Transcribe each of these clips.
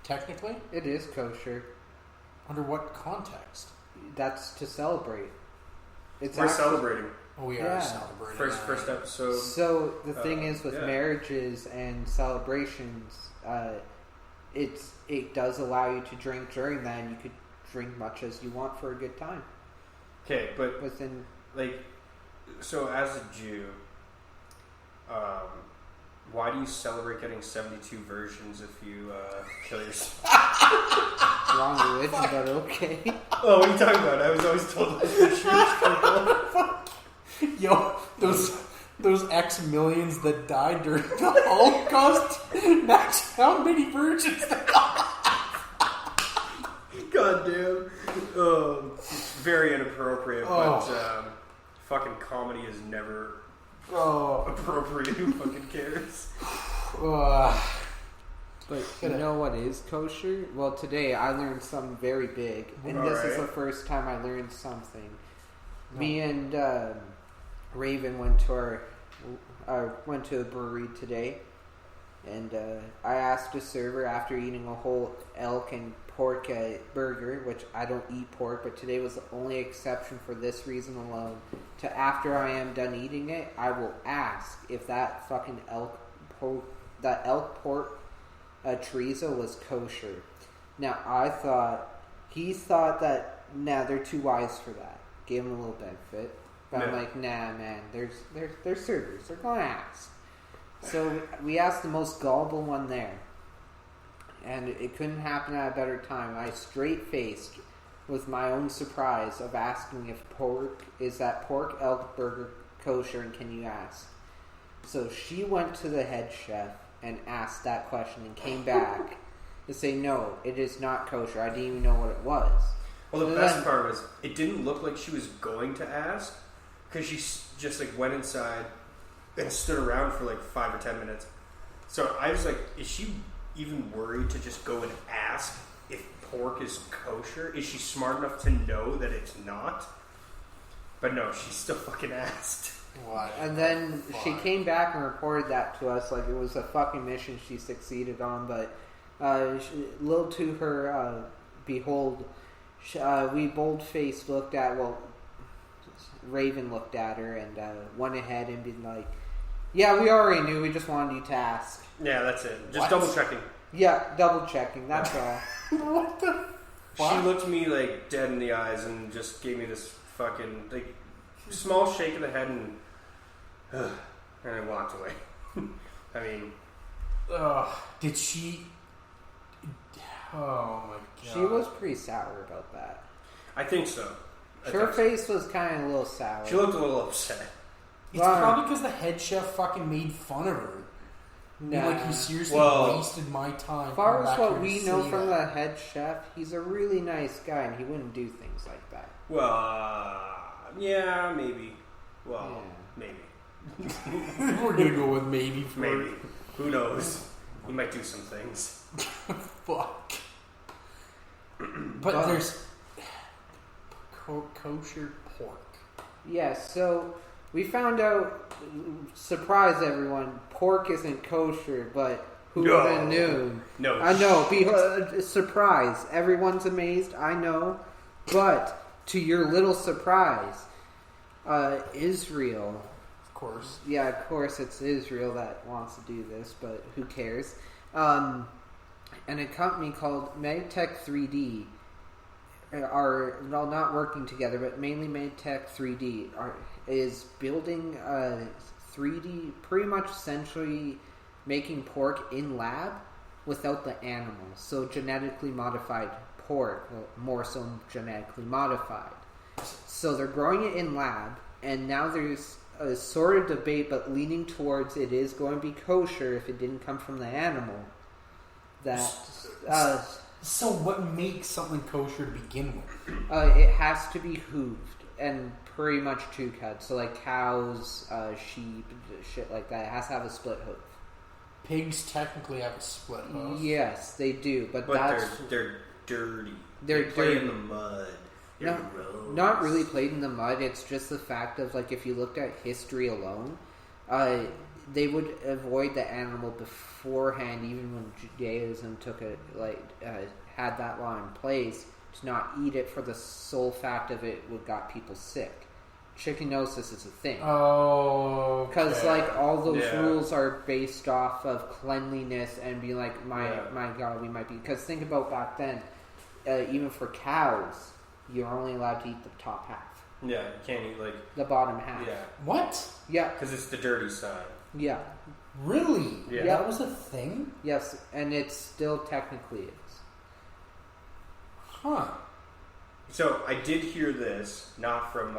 Technically? It is kosher. Under what context? That's to celebrate. We're celebrating. Oh, we are celebrating. First episode. So the thing is with marriages and celebrations, it does allow you to drink during that, and you could drink much as you want for a good time. Okay, but within so as a Jew, why do you celebrate getting 72 virgins if you kill yourself? Wrong religion, but okay. Oh, what are you talking about? I was always told that the Jewish people. Yo, those X millions that died during the Holocaust, that's how many virgins they got. God damn. Very inappropriate, but fucking comedy is never appropriate. Who fucking cares? But you know what is kosher? Well, today I learned something very big, and this is the first time I learned something. Me and Raven went to a brewery today, and I asked a server after eating a whole elk and pork burger, which I don't eat pork, but today was the only exception for this reason alone. To after I am done eating it, I will ask if that fucking elk pork chorizo was kosher. Now he thought that they're too wise for that. Gave him a little benefit, but I'm like, nah, man, they're servers. They're gonna ask. So we asked the most gullible one there. And it couldn't happen at a better time. I straight-faced with my own surprise of asking if is that pork elk burger kosher, and can you ask? So she went to the head chef and asked that question and came back to say, no, it is not kosher. I didn't even know what it was. Well, the best part was, it didn't look like she was going to ask, because she just went inside and stood around for 5 or 10 minutes. So I was like, is she even worried to just go and ask if pork is kosher? Is she smart enough to know that it's not? But no, she still fucking asked. What? And then she came back and reported that to us like it was a fucking mission she succeeded on. But little to her behold, we bold-faced looked at, Raven looked at her and went ahead and been like, yeah, we already knew, we just wanted you to ask. Yeah, that's it. Just double checking. Yeah, double checking, that's all. What the fuck? She looked me dead in the eyes and just gave me this fucking small shake of the head and I walked away. I mean, did she? Oh my god. She was pretty sour about that. I think so. Her face was kind of a little sour. She looked a little upset. It's probably because the head chef fucking made fun of her. Nah. He seriously wasted my time. As far as what we know from the head chef, he's a really nice guy and he wouldn't do things like that. Well, yeah, maybe. Well, maybe. We're gonna go with maybe. Maybe. Who knows? He might do some things. Fuck. But there's kosher pork. Yeah, so we found out, surprise everyone, pork isn't kosher, but who would have known? No. I know, surprise. Everyone's amazed, I know. But, to your little surprise, Israel. Of course. Yeah, of course it's Israel that wants to do this, but who cares? And a company called Medtech 3D are not working together, but mainly Medtech 3D is building 3D, pretty much essentially making pork in lab without the animals. So genetically modified pork, more so genetically modified. So they're growing it in lab, and now there's a sort of debate, but leaning towards it is going to be kosher if it didn't come from the animal. So what makes something kosher to begin with? It has to be hooved and pretty much two cut. So like cows, sheep, shit like that. It has to have a split hoof. Pigs technically have a split hoof. Yes, they do, but they're dirty. They play in the mud. Not really played in the mud. It's just the fact of if you looked at history alone, they would avoid the animal beforehand, even when Judaism had that law in place, to not eat it for the sole fact of it would got people sick. Trichinosis is a thing. Oh, because all those rules are based off of cleanliness and being like, my God, we might be. Because think about back then, even for cows, you're only allowed to eat the top half. Yeah, you can't eat the bottom half. Yeah. What? Yeah, because it's the dirty side. Yeah. Really? Yeah. That was a thing? Yes, and it still technically is. Huh. So I did hear this, not from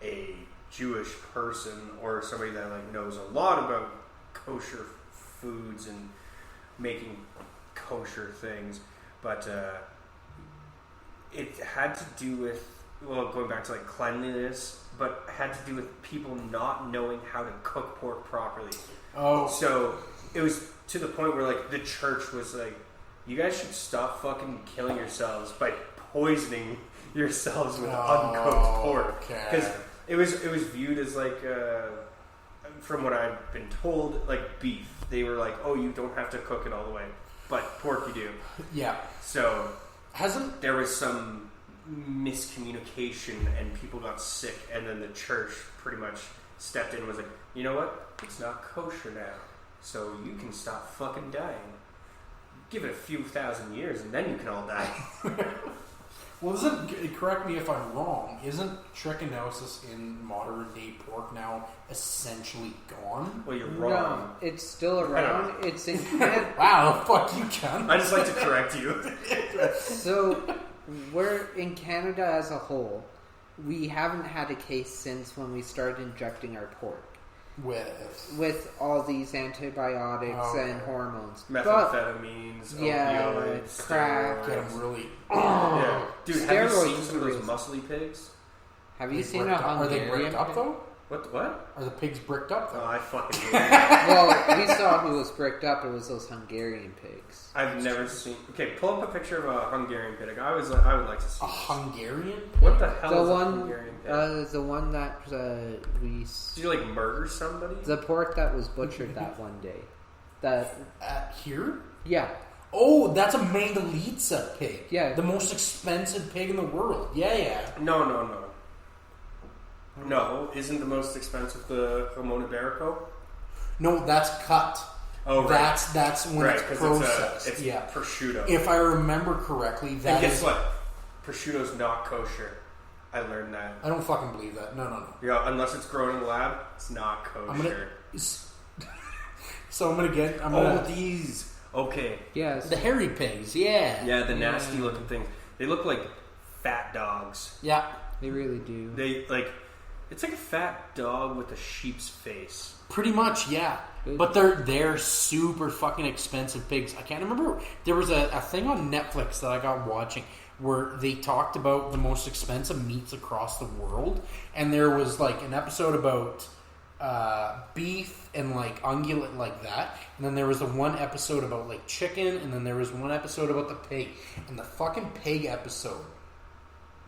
a Jewish person or somebody that knows a lot about kosher foods and making kosher things, but it had to do with, going back to cleanliness, but had to do with people not knowing how to cook pork properly. Oh. So it was to the point where the church was like, you guys should stop fucking killing yourselves by poisoning yourselves with uncooked pork. Because it was viewed as from what I've been told, beef. They were like, oh, you don't have to cook it all the way, but pork you do. Yeah. So there was some miscommunication and people got sick, and then the church pretty much stepped in and was like, you know what? It's not kosher now, so you can stop fucking dying. Give it a few thousand years and then you can all die. Well, correct me if I'm wrong, isn't trichinosis in modern day pork now essentially gone? Well, you're wrong. No, it's still around. It's in Canada. Wow, fuck you, cunt. I just like to correct you. So, we're in Canada as a whole. We haven't had a case since when we started injecting our pork. With all these antibiotics and hormones. Methamphetamines, opioids, crack. Get them really... Yeah. Dude, Steroids, have you seen some of those muscly pigs? Have you seen a Hungarian Are they bricked up, though? What? Are the pigs bricked up, though? Oh, I fucking hate Well, we saw who was bricked up. It was those Hungarian pigs. I've never seen... Okay, pull up a picture of a Hungarian pig. I would like to see a Hungarian pig? What the hell is a Hungarian pig? The one that we... Did you, murder somebody? The pork that was butchered that one day. Here? Yeah. Oh, that's a Mandalitsa pig. Yeah. The most expensive pig in the world. Yeah. No, isn't the most expensive the Ramon Iberico? No, that's cut. Oh, right. That's when it's processed. It's yeah. prosciutto. If I remember correctly, and guess what? Prosciutto's not kosher. I learned that. I don't fucking believe that. No. Yeah, unless it's grown in the lab, it's not kosher. These. Okay. Yes. The hairy pigs, yeah. Yeah, the nasty looking things. They look like fat dogs. Yeah. They really do. It's like a fat dog with a sheep's face. Pretty much, yeah. But they're super fucking expensive pigs. I can't remember. There was a thing on Netflix that I got watching where they talked about the most expensive meats across the world, and there was an episode about beef and ungulate like that, and then there was the one episode about chicken, and then there was one episode about the pig, and the fucking pig episode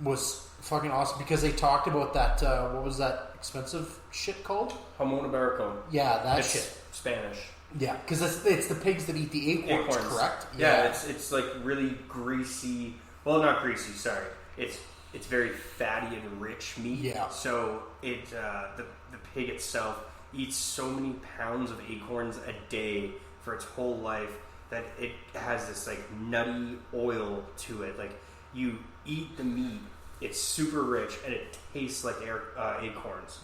was fucking awesome because they talked about that what was that expensive shit called? Jamon Iberico. Yeah, it's shit. Spanish. Yeah, because it's the pigs that eat the acorns. Correct? Yeah, it's really greasy. Well, not greasy. Sorry, it's very fatty and rich meat. Yeah. So the pig itself eats so many pounds of acorns a day for its whole life that it has this nutty oil to it. You eat the meat, it's super rich and it tastes like acorns.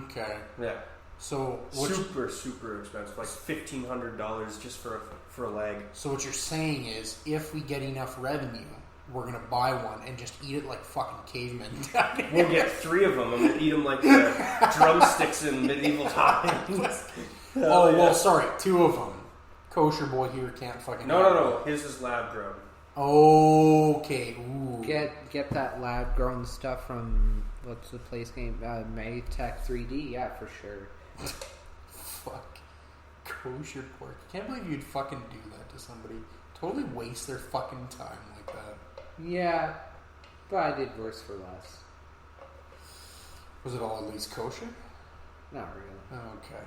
Okay. Yeah. So super expensive, $1,500 just for a leg. So what you're saying is, if we get enough revenue, we're gonna buy one and just eat it like fucking cavemen. We'll get 3 of them. I'm gonna eat them like drumsticks in medieval times. Sorry, 2 of them. Kosher boy here can't fucking. No. His is lab grown. Okay. Ooh. Get that lab grown stuff from what's the place name? Maytech 3D. Yeah, for sure. Fuck. Kosher pork. I can't believe you'd fucking do that to somebody. Totally waste their fucking time like that. Yeah, but I did worse for less. Was it all at least kosher? Not really. Okay.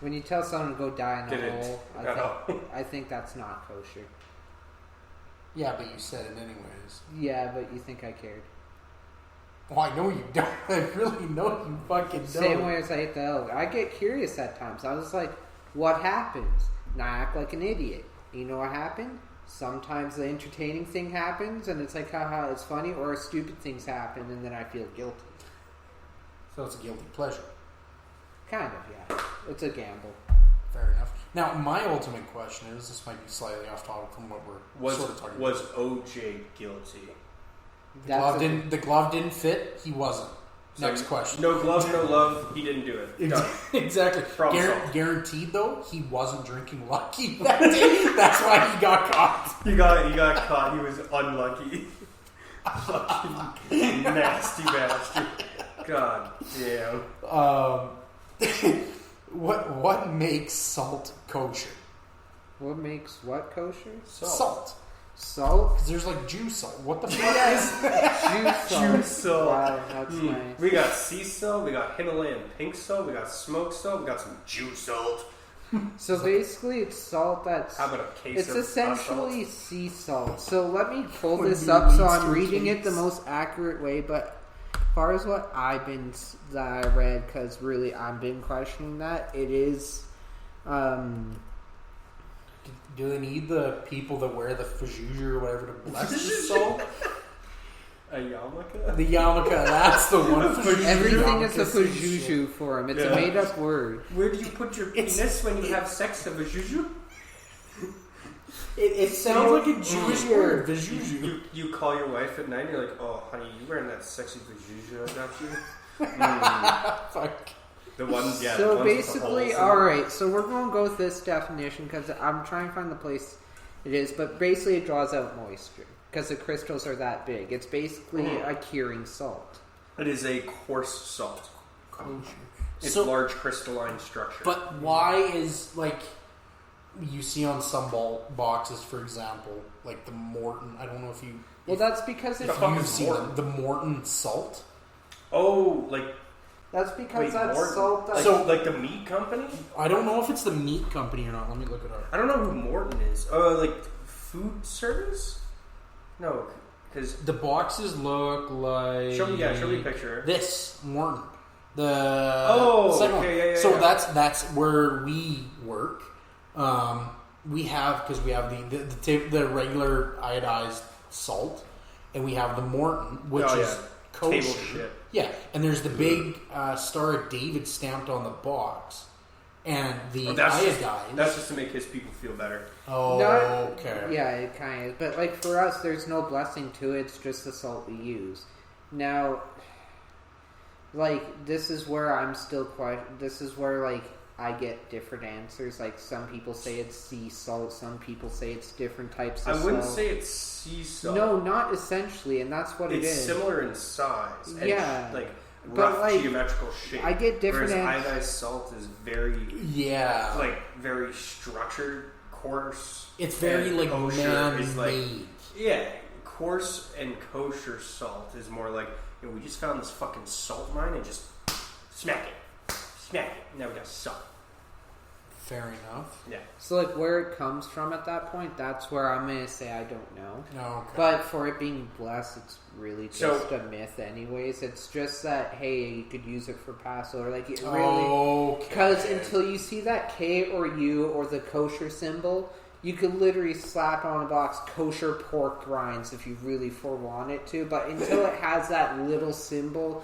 When you tell someone to go die in a Didn't. hole, I think that's not kosher. Yeah, but you said it anyways. Yeah, but you think I cared. Oh, I know you don't. I really know you fucking don't. Same way as I ate the elk. I get curious at times. I was like, what happens? And I act like an idiot. You know what happened? Sometimes the entertaining thing happens, and it's like, haha, it's funny, or stupid things happen, and then I feel guilty. So it's a guilty pleasure. Kind of, yeah. It's a gamble. Fair enough. Now, my ultimate question is, this might be slightly off topic from what we're sort of talking was about. OJ guilty? The glove didn't fit. He wasn't. So Next question. No glove, no love. He didn't do it. Done. Exactly. Problem solved. Guaranteed though, he wasn't drinking Lucky that day. That's why he got caught. He got caught. He was unlucky. Fucking nasty bastard. God damn. What makes salt kosher? What makes what kosher? Salt. Salt? Because there's like Jew salt. What the fuck is that? Jew salt. Wow, that's nice. We got sea salt. We got Himalayan pink salt. We got smoked salt. We got some Jew salt. So basically, it's salt that's... How about a case It's of essentially sea salt. So let me pull What this do you up so mean, I'm two reading it cakes? the most accurate way, but as far as what that I read, because really I've been questioning that, it is... Do they need the people that wear the fajuju or whatever to bless the salt? A yarmulke? The yarmulke, that's the one. Everything is a Yarmulke fajuju for him. It's Yeah. a made-up word. Where do you put your penis when you have sex? Of a juju? It sounds like a Jewish word, fajuju. You call your wife at night and you're like, oh, honey, you wearing that sexy vajuju I got you? Fuck. The ones, yeah. the So ones with the basically, holes in alright, so we're going to go with this definition because I'm trying to find the place it is, but basically it draws out moisture because the crystals are that big. It's basically a curing salt. it. It is a coarse salt. It's So- large crystalline structure. But why is, like, you see on some boxes, for example, like the Morton, I don't know if you... Well, that's because The it's... fuck You've is seen Morton? the Morton salt? Oh, like... That's because Wait, that's Morton? salt that... So- like the meat company? I don't know if it's the meat company or not. Let me look it up. I don't know who Morton is. Like food service? No, because... The boxes look like... Show me a picture. This, Morton. The second one. okay, yeah. So that's where we work. We have, because we have the regular iodized salt, and we have the Morton, which is kosher. Table shit. Yeah, and there's the big Star of David stamped on the box, and the iodized. That's just to make his people feel better. Oh, Not- okay. Yeah, it kind of is. But, like, for us, there's no blessing to it. It's just the salt we use. Now, like, this is where I'm still this is where, like, I get different answers. Like, some people say it's sea salt. Some people say it's different types of salt. I wouldn't say it's sea salt. No, not essentially, and that's what it It's is. similar in size. And Yeah. like But, rough like, geometrical shape. I get different Whereas iodized salt is very, Yeah. very structured, coarse. It's very, and like, kosher is, man-made. Yeah, coarse and kosher salt is more like, we just found this fucking salt mine and just smack it. Now we got salt. Fair enough. Yeah. So, like, where it comes from at that point, that's where I'm going to say I don't know. No, okay. But for it being blessed, it's really just So- a myth anyways. It's just that, hey, you could use it for Passover. Like, it really... Okay. Because until you see that K or U or the kosher symbol, you could literally slap on a box kosher pork rinds if you really want it to. But until it has that little symbol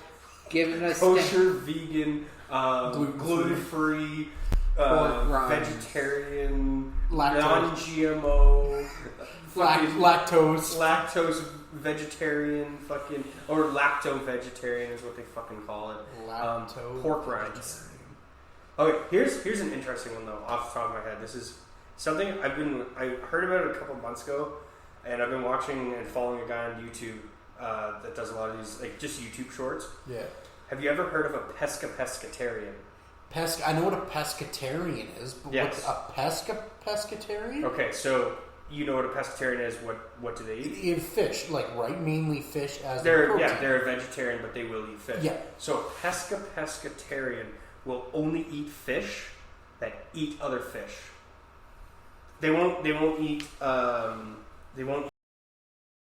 giving us... Kosher, vegan, Gluten-free. gluten-free, Pork rinds. vegetarian, Lactose. non-GMO, fucking Lactose. lactose vegetarian, fucking, or lacto-vegetarian is what they fucking call it. Lactose. Pork rinds. Okay, here's an interesting one though, off the top of my head. This is something I heard about it a couple months ago, and I've been watching and following a guy on YouTube that does a lot of these, like, just YouTube shorts. Yeah. Have you ever heard of a pescatarian? I know what a pescatarian is, but Yes. what's a pescatarian? Okay, so you know what a pescatarian is. What do they eat? Eat fish, like, right? Mainly fish as They're protein. they're a vegetarian, but they will eat fish. Yeah. So pescatarian will only eat fish that eat other fish. They won't eat. They won't